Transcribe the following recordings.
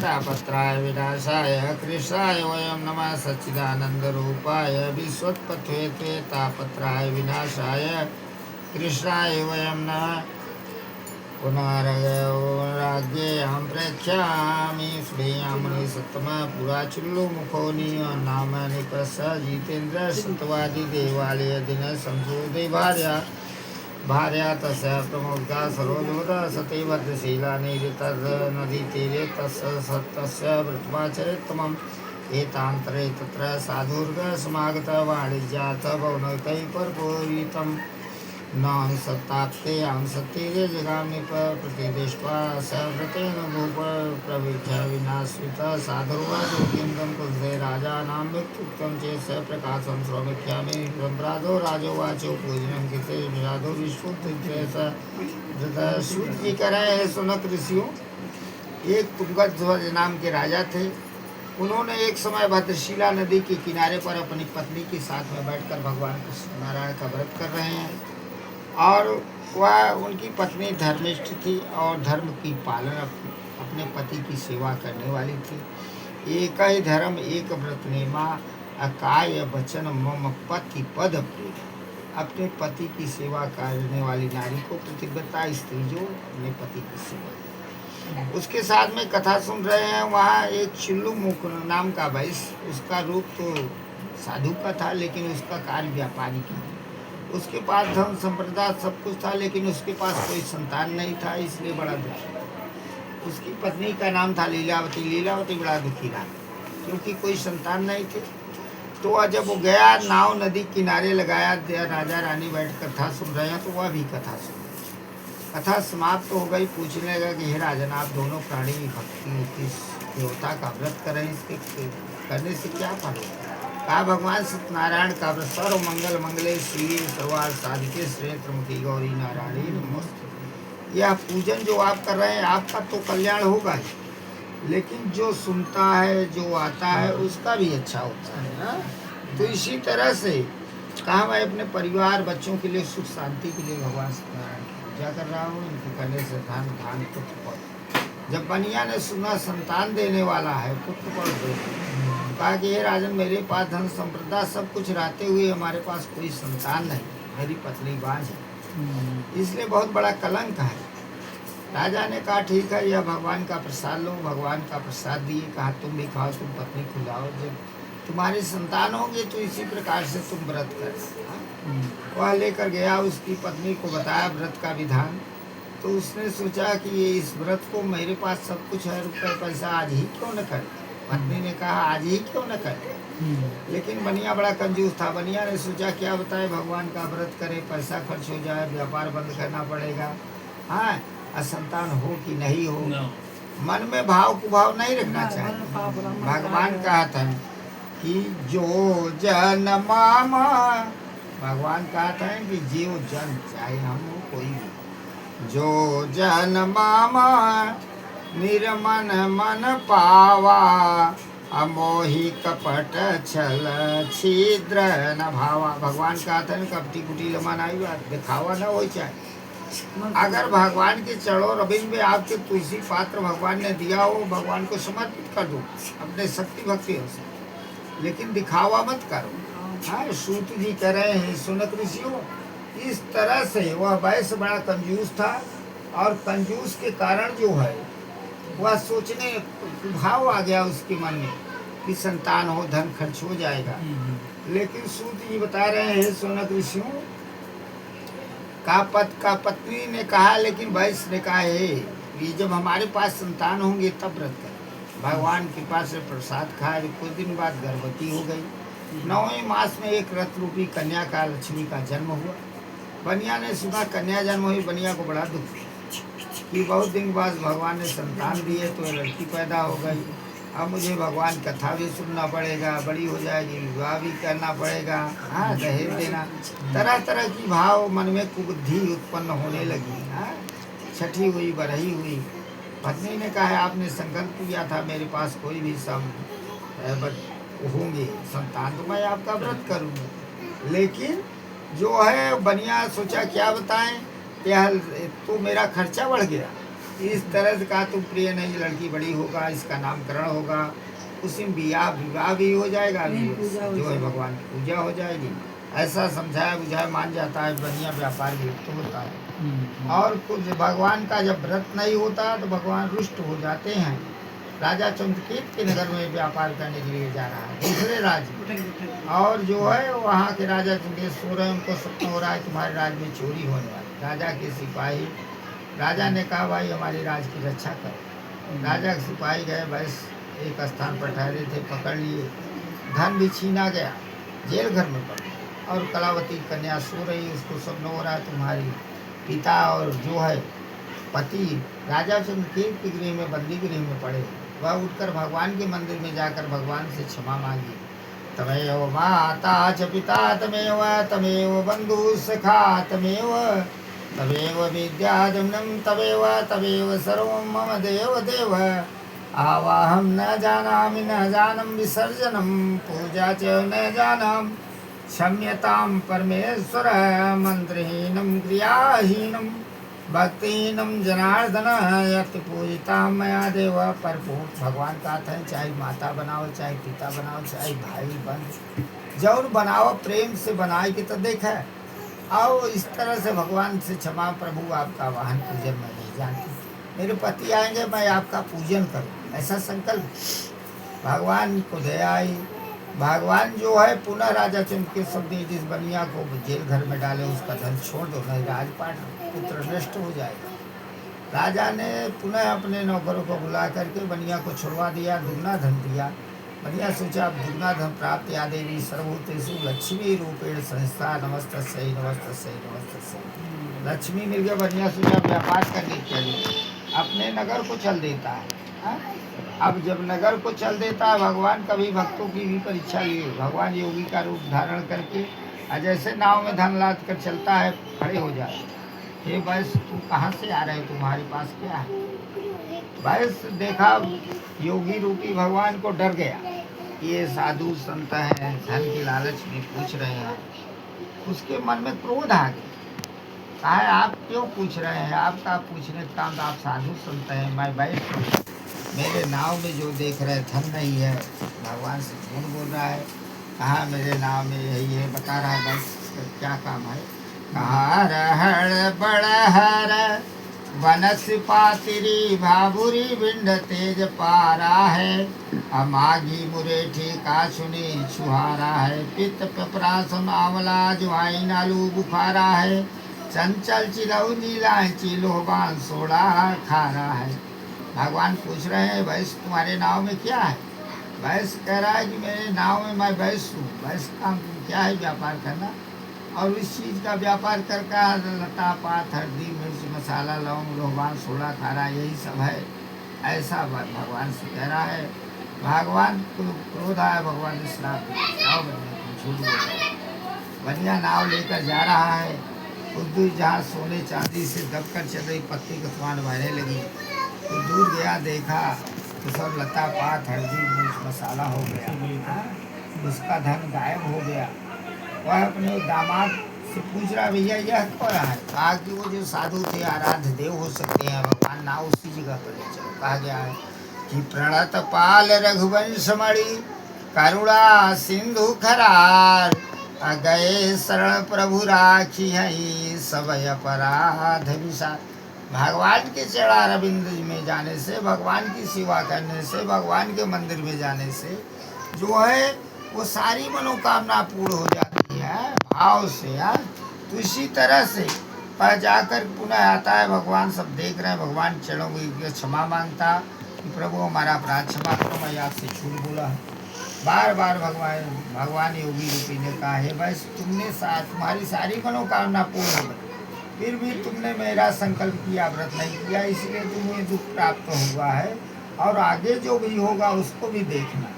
तापत्राय विनाशाय कृष्णाय वयं नमः सच्चिदानन्दरूपाय विश्वोत्पत्तये त्वे तापत्राय विनाशाय कृष्णाय वयं नमः पुनराज्ञेयं प्रेक्ष्यामि श्रेयामणि सत्तमः पुराचुल्लो मुखो नामानि प्रसजितेन्द्र सत्वादि देवालय दिन संशोधे भार्या तस्य प्रमुग्धा सरोजोदा सती भद्रशीला निरितद नदी तीरे तस्य व्रतमाचरितमम् एतान्तरे तत्र साधुर्ग समागत वाणिज्यार्थ भवनतैः परपूरितम् नाम सत्ताप्ते अंसतीरे जगामि प्रतिदिष्ट्वा सव्रतेन भूप प्रविच्य विनाश्रित साधुर्वाजोकिन्दं कुलसे राजानां व्यक्तित्वं चेत् स प्रकाशं श्रोमिष्यामि सम्प्रादो राजोवाचो पूजनं कृते साधु विश्वुद्धि करे सुनक ऋषियों। एक तुंगध्वज नाम के राजा थे। उन्होंने एक समय भद्रशिला नदी के किनारे पर अपनी पत्नी के साथ में बैठकर भगवान कृष्ण नारायण का व्रत कर रहे हैं और वह उनकी पत्नी धर्मिष्ठ थी और धर्म की पालन अपने पति की सेवा करने वाली थी। एक ही धर्म एक व्रत नेमा अकाय वचन मम पति पद प्रिय। अपने पति की सेवा करने वाली नारी को प्रतिव्रता स्त्री जो अपने पति की सेवा। उसके साथ में कथा सुन रहे हैं। वहाँ एक चिल्लू मुख नाम का वैश्य, उसका रूप तो साधु का था लेकिन उसका कार्य व्यापारी की। उसके पास धन संपदा सब कुछ था लेकिन उसके पास कोई संतान नहीं था, इसलिए बड़ा दुखी। उसकी पत्नी का नाम था लीलावती। लीलावती बड़ा दुखी रहा क्योंकि कोई संतान नहीं थे। तो वह जब वो गया नाव नदी किनारे लगाया, राजा रानी बैठ कथा सुन रहे हैं तो वह भी कथा सुन। कथा समाप्त हो गई। पूछने लगा कि हे राजन, आप दोनों प्राणी भक्ति किस देवता का व्रत करें, इसके करने से क्या फल होगा? कहा भगवान सत्यनारायण का व्रत सर्व मंगल मंगले श्री सर्वार्थ साधिके श्रेय त्र्यंबके गौरी नारायणी नमोस्तुते। यह पूजन जो आप कर रहे हैं आपका तो कल्याण होगा ही, लेकिन जो सुनता है जो आता है उसका भी अच्छा होता है ना? तो इसी तरह से कहा मैं अपने परिवार बच्चों के लिए सुख शांति के लिए भगवान सत्यनारायण की पूजा कर रहा हूँ। इनके करने से धन धान पुत्र पौध। जब बनिया ने सुना संतान देने वाला है पुत्र पौध, कहा कि हे राजन, मेरे पास धन संपदा सब कुछ रहते हुए हमारे पास कोई संतान नहीं, मेरी पत्नी बांझ है, इसलिए बहुत बड़ा कलंक है। राजा ने कहा ठीक है, यह भगवान का प्रसाद लो। भगवान का प्रसाद दिए। कहा तुम भी खाओ, तुम पत्नी खुलाओ, जब तुम्हारे संतान होंगे तो इसी प्रकार से तुम व्रत कर। वह लेकर गया, उसकी पत्नी को बताया व्रत का विधान। तो उसने सोचा कि ये इस व्रत को मेरे पास सब कुछ है, रुपये पैसा आज ही क्यों न कर। पत्नी ने कहा आज ही क्यों न कर। लेकिन बनिया बड़ा कंजूस था। बनिया ने सोचा क्या बताए, भगवान का व्रत करे, पैसा खर्च हो जाए, व्यापार बंद करना पड़ेगा, हाँ, असंतान हो कि नहीं हो। मन में भाव कुभाव नहीं रखना चाहिए। भगवान कहते हैं कि जो जन मामा, भगवान कहते हैं कि जीव जन चाहे हम हो कोई भी, जो जन मामा निर्मन मन पावा, अमोही कपट छल छिद्र न भावा। भगवान कहते हैं कपटी कुटी लमानाई बात दिखावा न हो चाहे। अगर भगवान के चरणों रविंद्र में आपके तुलसी पात्र भगवान ने दिया हो, भगवान को समर्पित कर दो अपने शक्ति भक्ति हो से, लेकिन दिखावा मत करो। हाँ, सूत जी कह रहे हैं सुनक ऋषियों। इस तरह से वह वैश्य बड़ा कंजूस था और कंजूस के कारण जो है वह सोचने भाव आ गया उसके मन में कि संतान हो, धन खर्च हो जाएगा। लेकिन सूत जी बता रहे हैं सोनक ऋषियों का पत्नी ने कहा, लेकिन वैश्य ने कहा है कि जब हमारे पास संतान होंगे तब व्रत करें। भगवान के पास से प्रसाद खाए, कुछ दिन बाद गर्भवती हो गई। 9वें मास में एक रथ रूपी कन्या का लक्ष्मी का जन्म हुआ। बनिया ने सुना कन्या जन्म हुई। बनिया को बड़ा दुख कि बहुत दिन बाद भगवान ने संतान दिए तो लड़की पैदा हो गई। अब मुझे भगवान कथा भी सुनना पड़ेगा, बड़ी हो जाएगी, विवाह भी करना पड़ेगा, हाँ, दहेज देना, तरह तरह की भाव मन में कुबुद्धि उत्पन्न होने लगी। हाँ, छठी हुई, बरही हुई। पत्नी ने कहा आपने संकल्प किया था मेरे पास कोई भी सब होंगे संतान तो मैं आपका व्रत करूँगा। लेकिन जो है बनिया सोचा क्या बताएं, यह तो मेरा खर्चा बढ़ गया। इस तरह से कहा तुम प्रिय नहीं, लड़की बड़ी होगा, इसका नामकरण होगा, उसी में विवाह भी हो जाएगा, जो है भगवान की पूजा हो जाएगी। ऐसा समझाया बुझाया मान जाता है, बढ़िया व्यापार लिप्त होता है। और कुछ भगवान का जब व्रत नहीं होता तो भगवान रुष्ट हो जाते हैं। राजा चंद्रकेत के नगर में व्यापार करने के लिए जा रहा है, दूसरे राज्य, और जो है वहाँ के राजा चंद्रकेत सो रहे हैं, उनको स्वप्न हो रहा है तुम्हारे राज्य में चोरी होने वाली। राजा के सिपाही, राजा ने कहा भाई हमारी राज की रक्षा करो। राजा के सिपाही गए, बस एक स्थान पर ठहरे थे, पकड़ लिए, धन भी छीना गया, जेल घर में पड़ गया। और कलावती कन्या सो रही, उसको स्वप्न हो रहा है तुम्हारी पिता और जो है पति राजा चंद्रकेत के गृह में, बंदी गृह में पड़े। वह उठकर भगवान के मंदिर में जाकर भगवान से क्षमा मांगी। तमेव माता च पिता तमेव, तमेव बंधु सखा तमेव, तमेव विद्याधनं तमेव, तमेव सर्वं मम देव देव। आवाहं न जानामि न जानम विसर्जनं, पूजा च न जानम क्षम्यतां परमेश्वर। मंत्रहीनं क्रियाहीनं भक्तिहीनं जनार्दन, यत् पूजिता मया देव। पर भगवान का है, चाहे माता बनाओ, चाहे पिता बनाओ, चाहे भाई बंधु, जौन बनाओ प्रेम से बनाए के तो देखा। आओ इस तरह से भगवान से क्षमा, प्रभु आपका वाहन पूजन मैं नहीं जानती, मेरे पति आएंगे मैं आपका पूजन करूं, ऐसा संकल्प। भगवान को दया आई। भगवान जो है पुनः राजा चंद्रकेत शब्द जिस बनिया को जेल घर में डाले, उसका धन छोड़ दो, नहीं राजपाट पुत्र नष्ट हो जाएगा। राजा ने पुनः अपने नौकरों को बुला करके बनिया को छुड़वा दिया, दुगना धन दिया। बनिया सोचा अब दुगना धन प्राप्त, या देवी सर्वभूतेषु लक्ष्मी रूपेण संस्था, नमस्तस्यै नमस्तस्यै नमस्तस्यै। लक्ष्मी मिल गया, बनिया सोचा व्यापार करने के लिए अपने नगर को चल देता है। अब जब नगर को चल देता है, भगवान कभी भक्तों की भी परीक्षा लिए। भगवान योगी का रूप धारण करके जैसे नाव में धन लाद कर चलता है, खड़े हो जाए। हे बस तुम कहाँ से आ रहे हो, तुम्हारे पास क्या है? बस देखा योगी रूपी भगवान को डर गया, ये साधु संत हैं, धन के लालच में पूछ रहे हैं। उसके मन में क्रोध आ गया, कहा आप क्यों पूछ रहे हैं, आपका पूछने का काम, आप साधु संत हैं, मैं बैठ मेरे नाव में जो देख रहे धन नहीं है। भगवान से झूठ बोल रहा है, कहा मेरे नाव में यही है, बता रहा है, बस क्या काम है। कहा रहड़ बड़हर बनस पातिरी, भाभुरी बिंड तेज पारा है। अमागी मुरेठी का सुनी छुहारा है, पित्त पिपरासन आंवला ज्वाइन आलू बुखारा है। चंचल चिलऊ नीला चिलोबान सोड़ा खारा है। भगवान पूछ रहे हैं भैंस तुम्हारे नाव में क्या है? भैंस कह रहा है कि मेरे नाव में मैं भैंस हूँ। भैंस का क्या है? व्यापार करना, और इस चीज़ का व्यापार करके लता पात हल्दी मिर्च मसाला लौंग लोबान सोडा खारा यही सब है, ऐसा भगवान से कह रहा है। भगवान को क्रोध आया, भगवान ने श्राप दिया, झूठ बोल रहा है। बढ़िया नाव लेकर जा रहा है, कुछ दूर जहाँ सोने चांदी से दबकर चल रही पत्ती का समान बहने लगी, तो दूर गया देखा तो सब लता पात हल्दी मिर्च मसाला हो गया, उसका धन गायब हो गया। वह अपने दामाद से पूछ रहा भैया यह कौन है? कहा कि वो जो साधु थे आराध्य देव हो सकते हैं भगवान, ना उसी जगह पर ले चलो। कहा गया है कि प्रणत पाल रघुवंश मणि करुणा सिंधु खरार, गए शरण प्रभु राखी है सब अपराध विसार। भगवान के चढ़ा रविंद में जाने से, भगवान की सेवा करने से, भगवान के मंदिर में जाने से जो है वो सारी मनोकामना पूर्ण हो जाती है भाव से यार। तो इसी तरह से पर जाकर पुनः आता है, भगवान सब देख रहे हैं, भगवान चरणों की क्षमा मांगता कि प्रभु हमारा अपराध क्षमा करो, मैं आपसे झूठ बोला है। बार बार भगवान योगी रूपी ने कहा है बस तुमने तुम्हारी सारी मनोकामना पूर्ण हो गई, फिर भी तुमने मेरा संकल्प किया, व्रत नहीं किया, इसलिए तुम्हें दुख प्राप्त हुआ है, और आगे जो भी होगा उसको भी देखना।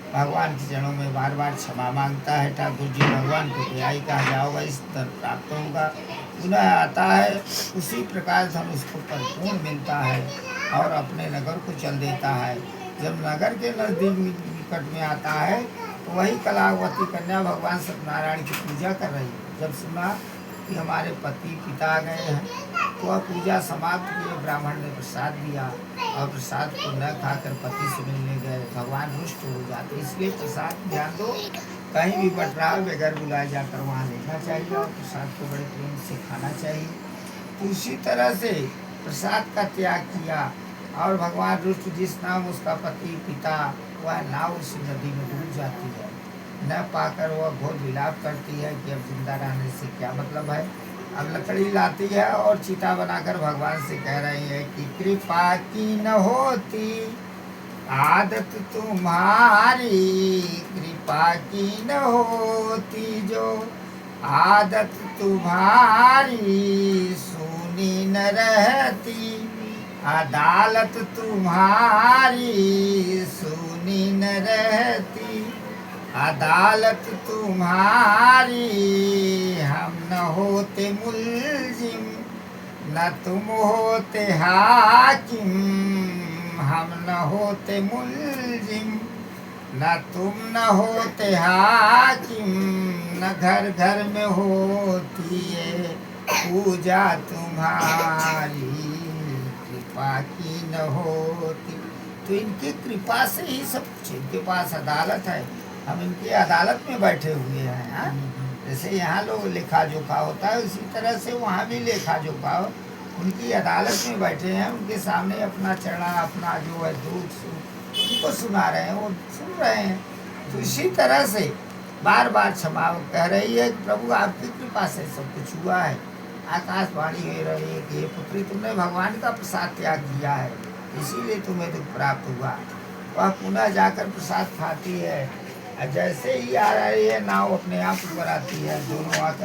भगवान के चरणों में बार बार क्षमा मांगता है ठाकुर जी। भगवान को दयाई कहा जाओगा, इस धन प्राप्त होगा। पुनः आता है, उसी प्रकार धन उसको परिपूर्ण मिलता है और अपने नगर को चल देता है। जब नगर के नजदीक निकट में आता है तो वही कलावती कन्या भगवान सत्यनारायण की पूजा कर रही है। जब सुना कि हमारे पति पिता गए हैं। तो वह पूजा समाप्त किए, ब्राह्मण ने प्रसाद दिया और प्रसाद को न खाकर पति से मिलने गए। भगवान रुष्ट हो जाते, इसलिए प्रसाद ध्यान दो, कहीं भी बट रहा बगैर बुलाए जाकर वहाँ लेना चाहिए और प्रसाद को बड़े प्रेम से खाना चाहिए। तो इसी तरह से प्रसाद का त्याग किया और भगवान रुष्ट, जिस नाम उसका पति पिता, वह नाव उस नदी में डूब जाती है। न पाकर वह घोर विलाप करती है कि अब जिंदा रहने से क्या मतलब है। अब लकड़ी लाती है और चिता बनाकर भगवान से कह रही है कि कृपा की न होती आदत तुम्हारी, कृपा की न होती जो आदत तुम्हारी, सुनी न रहती अदालत तुम्हारी, सुनी न रहती अदालत तुम्हारी। हम न होते मुल्जिम न तुम होते हाकिम, हम न होते मुल्जिम न तुम न होते हाकिम, न घर घर में होती है पूजा तुम्हारी, कृपा की न होती। तो इनकी कृपा से ही सब कुछ, इनके पास अदालत है, हम इनकी अदालत में बैठे हुए हैं। हाँ, जैसे यहाँ लोग लेखा जोखा होता है, उसी तरह से वहाँ भी लेखा जोखा हो, उनकी अदालत में बैठे हैं, उनके सामने अपना चढ़ा अपना जो है दुख सुख उनको सुना रहे हैं, वो सुन रहे हैं। तो इसी तरह से बार बार क्षमा कह रही है कि प्रभु आपकी कृपा से सब कुछ हुआ है। आकाशवाणी हो रही है कि पुत्री तुमने भगवान का प्रसाद त्याग किया है, इसीलिए तुम्हें दुख प्राप्त हुआ। वह पुनः जाकर प्रसाद खाती है, जैसे ही आ रही है नाव अपने आप ऊपर आती है, दोनों आकर